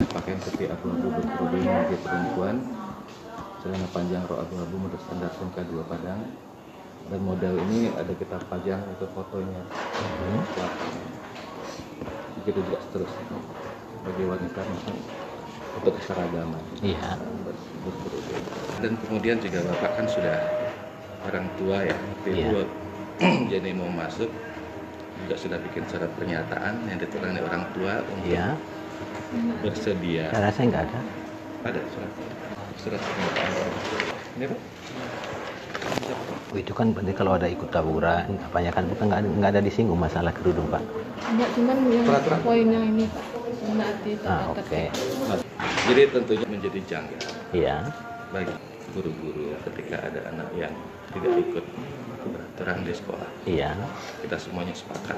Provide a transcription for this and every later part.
pakaian putih abu-abu berkerudung bagi perempuan, celana panjang rok abu-abu menurut standar SMK 2 Padang. Dan model ini ada kita pajang itu fotonya. Begitu juga seterusnya bagi wanita untuk keseragaman. Iya. Dan kemudian juga Bapak kan sudah orang tua ya, Iya. jadi mau masuk juga sudah bikin surat pernyataan yang diterangkan orang tua untuk Iya. bersedia. Saya rasa nggak ada. Ada surat pernyataan. Ini Pak? Oh, itu kan berarti kalau ada ikut tawuran, apanya kan bukan nggak ada disinggung masalah kerudung Pak. Enggak, cuman yang Peraturan. poin yang ini Pak, menaati tata Oke. tertib. Nah, jadi tentunya menjadi janggal Iya. bagi guru-guru ketika ada anak yang tidak ikut peraturan di sekolah. Iya. Kita semuanya sepakat.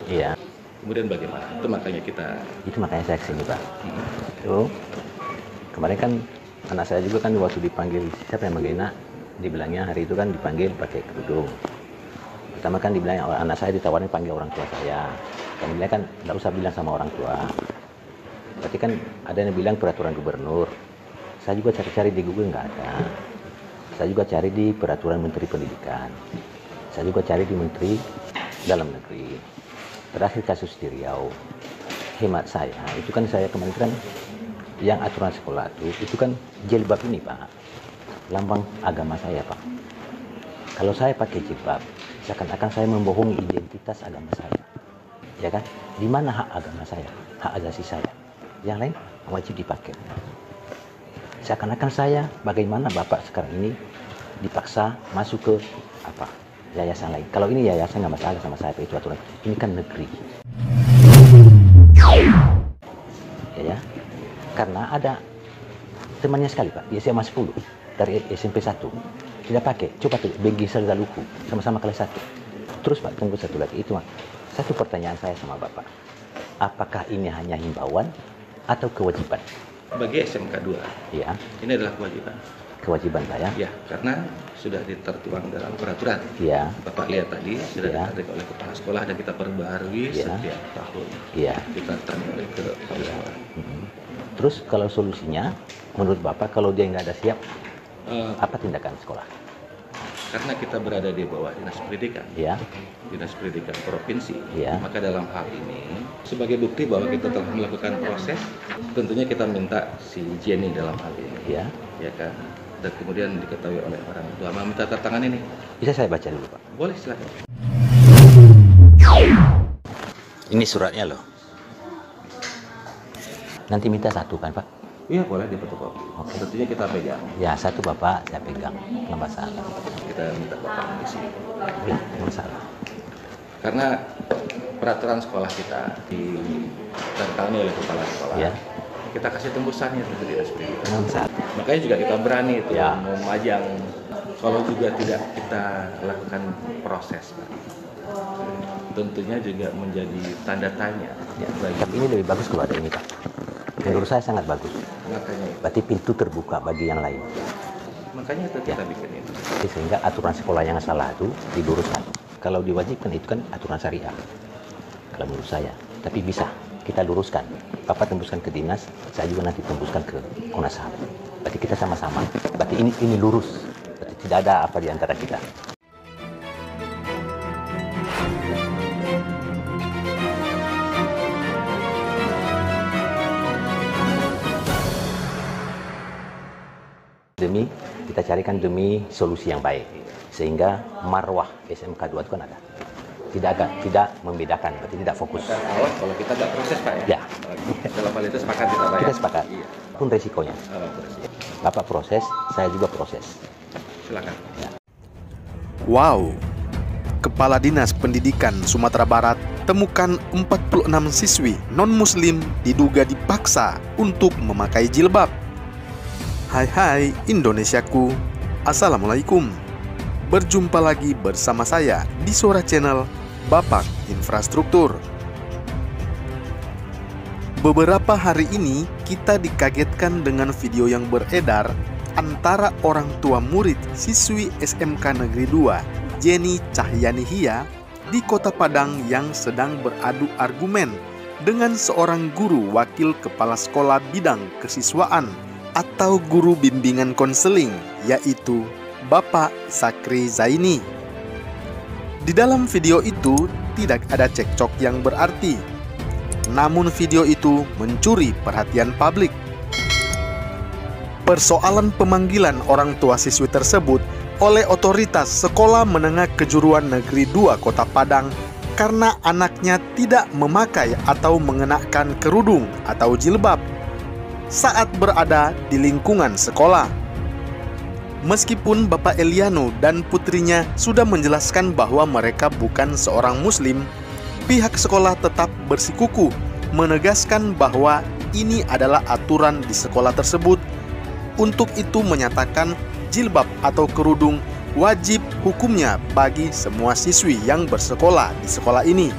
Iya. Kemudian bagaimana? Itu makanya kita Itu makanya saya kesini Pak. Tuh. Kemarin kan anak saya juga kan waktu dipanggil siapa yang manggil dibilangnya hari itu kan dipanggil pakai kerudung. Pertama kan dibilang anak saya ditawarin panggil orang tua saya. Kemudian kan nggak usah bilang sama orang tua. Berarti kan ada yang bilang peraturan gubernur. Saya juga cari-cari di Google nggak ada. Saya juga cari di peraturan Menteri Pendidikan. Saya juga cari di Menteri Dalam Negeri. Terakhir kasus di Riau. Hemat saya, itu kan saya kemarin kan yang aturan sekolah itu kan jilbab ini Pak, lambang agama saya Pak. Kalau saya pakai jilbab, seakan-akan saya membohongi identitas agama saya, ya kan? Di mana hak agama saya, hak asasi saya? Yang lain wajib dipakai. Seakan-akan saya, bagaimana Bapak sekarang ini dipaksa masuk ke apa yayasan lain? Kalau ini yayasan nggak masalah sama saya, itu aturan. Ini kan negeri, ya. Karena ada temannya sekali Pak, di SMA 10 dari SMP 1 tidak pakai, coba tuh Begi Serdaluku sama-sama kelas 1. Terus Pak, tunggu satu lagi, itu Pak. Satu pertanyaan saya sama Bapak, apakah ini hanya himbauan atau kewajiban? bagi SMK 2, Ya, ini adalah kewajiban. kewajiban Pak ya. Ya, karena sudah ditertuang dalam peraturan. Ya, Bapak lihat tadi sudah Ya. ditarik oleh kepala sekolah dan kita perbaharui Ya. setiap tahun. ya. Kita tarik oleh kepala sekolah. Terus kalau solusinya, menurut Bapak kalau dia nggak ada siap, Eh, apa tindakan sekolah? karena kita berada di bawah dinas pendidikan, Ya, dinas pendidikan provinsi, Ya. maka dalam hal ini sebagai bukti bahwa kita telah melakukan proses, tentunya kita minta si Jenny dalam hal ini, ya. ya kan, dan kemudian diketahui oleh orang tua. Mau minta tanda tangan ini? Bisa saya baca dulu Pak? Boleh, silakan. Ini suratnya loh. Nanti minta satu kan Pak? Iya, boleh difotokopi. Oke. Tentunya kita pegang. Ya satu Bapak saya pegang, nggak masalah. Kita minta bapak di sini. Ya, nggak masalah. Karena peraturan sekolah kita ditantangani oleh kepala sekolah. Ya. Kita kasih tembusannya ke dinas pendidikan. Nggak masalah. Makanya juga kita berani itu Ya. memajang. Kalau juga tidak kita lakukan proses, Pak, tentunya juga menjadi tanda tanya Ya, bagi. tapi ini lebih bagus kalau ada ini Pak. Menurut saya sangat bagus. Makanya, Berarti pintu terbuka bagi yang lain. makanya itu Ya. kita bikin itu. Sehingga aturan sekolah yang salah itu diluruskan. Kalau diwajibkan itu kan aturan syariah. Kalau menurut saya. Tapi bisa kita luruskan. Bapak tembuskan ke dinas, saya juga nanti tembuskan ke Komnas HAM. Berarti kita sama-sama. Berarti ini lurus. Berarti tidak ada apa di antara kita. Kita carikan demi solusi yang baik, sehingga marwah SMK 2 itu kan ada, tidak membedakan, berarti tidak fokus. Dan awal kalau kita nggak proses, Pak ya. Ya. Dalam hal itu sepakat kita, Pak. Kita ya? sepakat, Iya. pun resikonya. Proses. Bapak proses, saya juga proses. Silakan. Wow, Kepala Dinas Pendidikan Sumatera Barat temukan 46 siswi non-muslim diduga dipaksa untuk memakai jilbab. Hai Indonesiaku, Assalamualaikum. Berjumpa lagi bersama saya di Sora Channel Bapak Infrastruktur. Beberapa hari ini kita dikagetkan dengan video yang beredar antara orang tua murid siswi SMK Negeri 2 Jenny Cahyani Hia di Kota Padang yang sedang beradu argumen dengan seorang guru wakil kepala sekolah bidang kesiswaan atau guru bimbingan konseling, yaitu Bapak Sakri Zaini. Di dalam video itu tidak ada cekcok yang berarti, namun video itu mencuri perhatian publik. Persoalan pemanggilan orang tua siswi tersebut oleh otoritas Sekolah Menengah Kejuruan Negeri 2 Kota Padang karena anaknya tidak memakai atau mengenakan kerudung atau jilbab saat berada di lingkungan sekolah. Meskipun Bapak Eliano dan putrinya sudah menjelaskan bahwa mereka bukan seorang muslim, pihak sekolah tetap bersikukuh menegaskan bahwa ini adalah aturan di sekolah tersebut. Untuk itu menyatakan jilbab atau kerudung wajib hukumnya bagi semua siswi yang bersekolah di sekolah ini.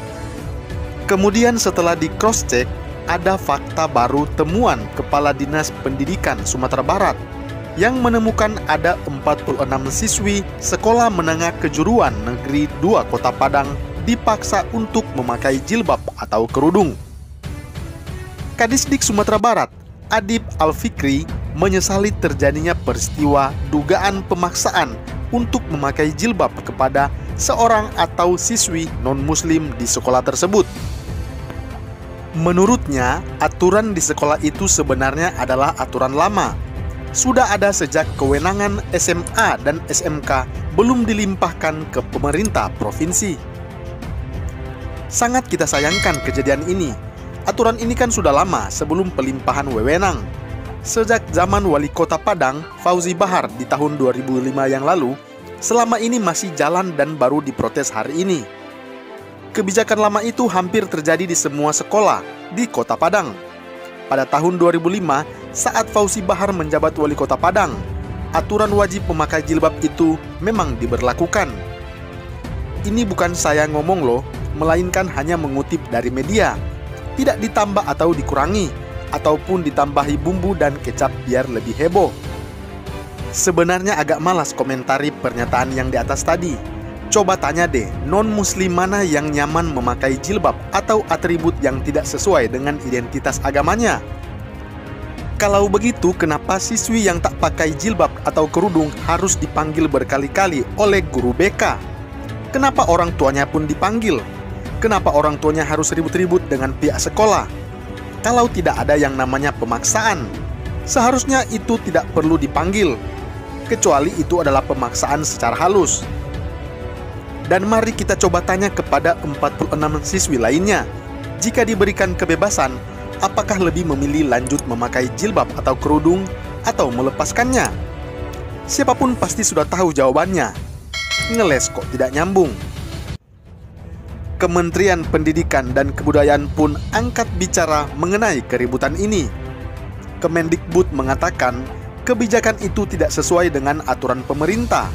Kemudian setelah di cross-check, ada fakta baru temuan Kepala Dinas Pendidikan Sumatera Barat yang menemukan ada 46 siswi Sekolah Menengah Kejuruan Negeri 2 Kota Padang dipaksa untuk memakai jilbab atau kerudung. Kadisdik Sumatera Barat, Adib Al-Fikri, menyesali terjadinya peristiwa dugaan pemaksaan untuk memakai jilbab kepada seorang atau siswi non-muslim di sekolah tersebut. Menurutnya, aturan di sekolah itu sebenarnya adalah aturan lama. Sudah ada sejak kewenangan SMA dan SMK belum dilimpahkan ke pemerintah provinsi. Sangat kita sayangkan kejadian ini. Aturan ini kan sudah lama sebelum pelimpahan wewenang. Sejak zaman Wali Kota Padang, Fauzi Bahar di tahun 2005 yang lalu, selama ini masih jalan dan baru diprotes hari ini. Kebijakan lama itu hampir terjadi di semua sekolah di Kota Padang. Pada tahun 2005, saat Fauzi Bahar menjabat Wali Kota Padang, aturan wajib memakai jilbab itu memang diberlakukan. Ini bukan saya ngomong loh, melainkan hanya mengutip dari media. Tidak ditambah atau dikurangi, ataupun ditambahi bumbu dan kecap biar lebih heboh. Sebenarnya agak malas komentari pernyataan yang di atas tadi. Coba tanya deh, non-muslim mana yang nyaman memakai jilbab atau atribut yang tidak sesuai dengan identitas agamanya? Kalau begitu, kenapa siswi yang tak pakai jilbab atau kerudung harus dipanggil berkali-kali oleh guru BK? Kenapa orang tuanya pun dipanggil? Kenapa orang tuanya harus ribut-ribut dengan pihak sekolah? Kalau tidak ada yang namanya pemaksaan, seharusnya itu tidak perlu dipanggil, kecuali itu adalah pemaksaan secara halus. Dan mari kita coba tanya kepada 46 siswi lainnya, jika diberikan kebebasan, apakah lebih memilih lanjut memakai jilbab atau kerudung, atau melepaskannya? Siapapun pasti sudah tahu jawabannya. Ngeles kok tidak nyambung. Kementerian Pendidikan dan Kebudayaan pun angkat bicara mengenai keributan ini. Kemendikbud mengatakan kebijakan itu tidak sesuai dengan aturan pemerintah.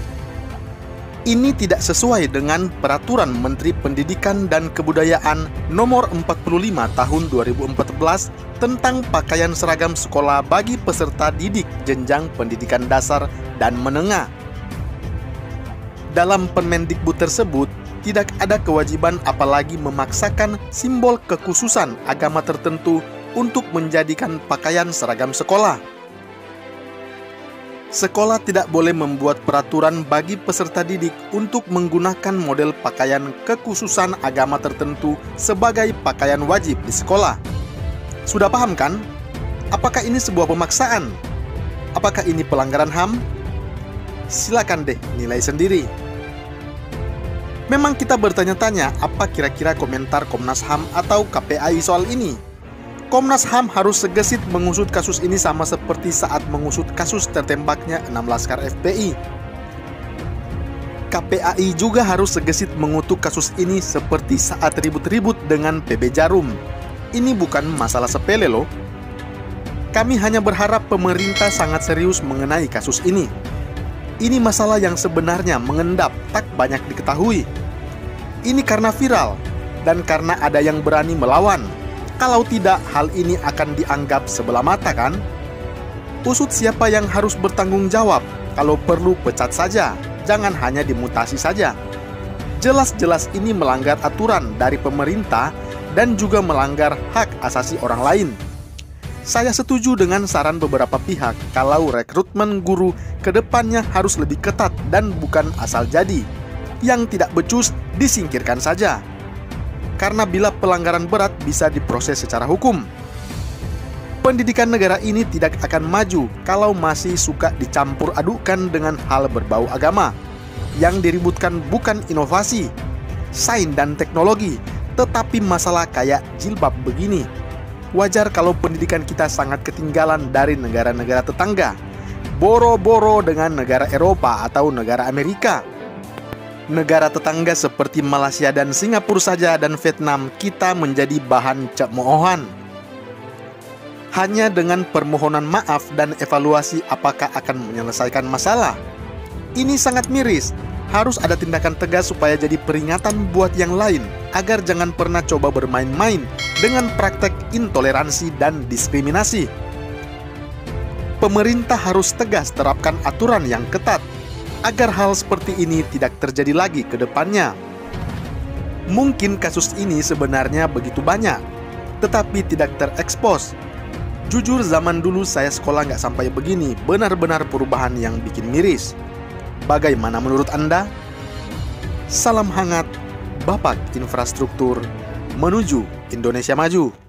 Ini tidak sesuai dengan Peraturan Menteri Pendidikan dan Kebudayaan Nomor 45 Tahun 2014 tentang pakaian seragam sekolah bagi peserta didik jenjang pendidikan dasar dan menengah. Dalam Permendikbud tersebut, tidak ada kewajiban apalagi memaksakan simbol kekhususan agama tertentu untuk menjadikan pakaian seragam sekolah. Sekolah tidak boleh membuat peraturan bagi peserta didik untuk menggunakan model pakaian kekhususan agama tertentu sebagai pakaian wajib di sekolah. Sudah paham kan? Apakah ini sebuah pemaksaan? Apakah ini pelanggaran HAM? Silakan deh nilai sendiri. Memang kita bertanya-tanya apa kira-kira komentar Komnas HAM atau KPAI soal ini. Komnas HAM harus segesit mengusut kasus ini sama seperti saat mengusut kasus tertembaknya 6 laskar FPI. KPAI juga harus segesit mengutuk kasus ini seperti saat ribut-ribut dengan PB Jarum. Ini bukan masalah sepele loh. Kami hanya berharap pemerintah sangat serius mengenai kasus ini. Ini masalah yang sebenarnya mengendap tak banyak diketahui. Ini karena viral dan karena ada yang berani melawan. Kalau tidak, hal ini akan dianggap sebelah mata kan? Usut siapa yang harus bertanggung jawab. Kalau perlu pecat saja, jangan hanya dimutasi saja. Jelas-jelas ini melanggar aturan dari pemerintah dan juga melanggar hak asasi orang lain. Saya setuju dengan saran beberapa pihak kalau rekrutmen guru ke depannya harus lebih ketat dan bukan asal jadi. Yang tidak becus disingkirkan saja. Karena bila pelanggaran berat bisa diproses secara hukum. Pendidikan negara ini tidak akan maju kalau masih suka dicampur adukan dengan hal berbau agama. Yang diributkan bukan inovasi, sains dan teknologi, tetapi masalah kayak jilbab begini. Wajar kalau pendidikan kita sangat ketinggalan dari negara-negara tetangga. Boro-boro dengan negara Eropa atau negara Amerika. Negara tetangga seperti Malaysia dan Singapura saja dan Vietnam kita menjadi bahan cemoohan. Hanya dengan permohonan maaf dan evaluasi apakah akan menyelesaikan masalah. Ini sangat miris. Harus ada tindakan tegas supaya jadi peringatan buat yang lain agar jangan pernah coba bermain-main dengan praktek intoleransi dan diskriminasi. Pemerintah harus tegas terapkan aturan yang ketat agar hal seperti ini tidak terjadi lagi ke depannya. Mungkin kasus ini sebenarnya begitu banyak, tetapi tidak terekspos. Jujur zaman dulu saya sekolah nggak sampai begini, benar-benar perubahan yang bikin miris. Bagaimana menurut Anda? Salam hangat, Bapak Infrastruktur menuju Indonesia Maju.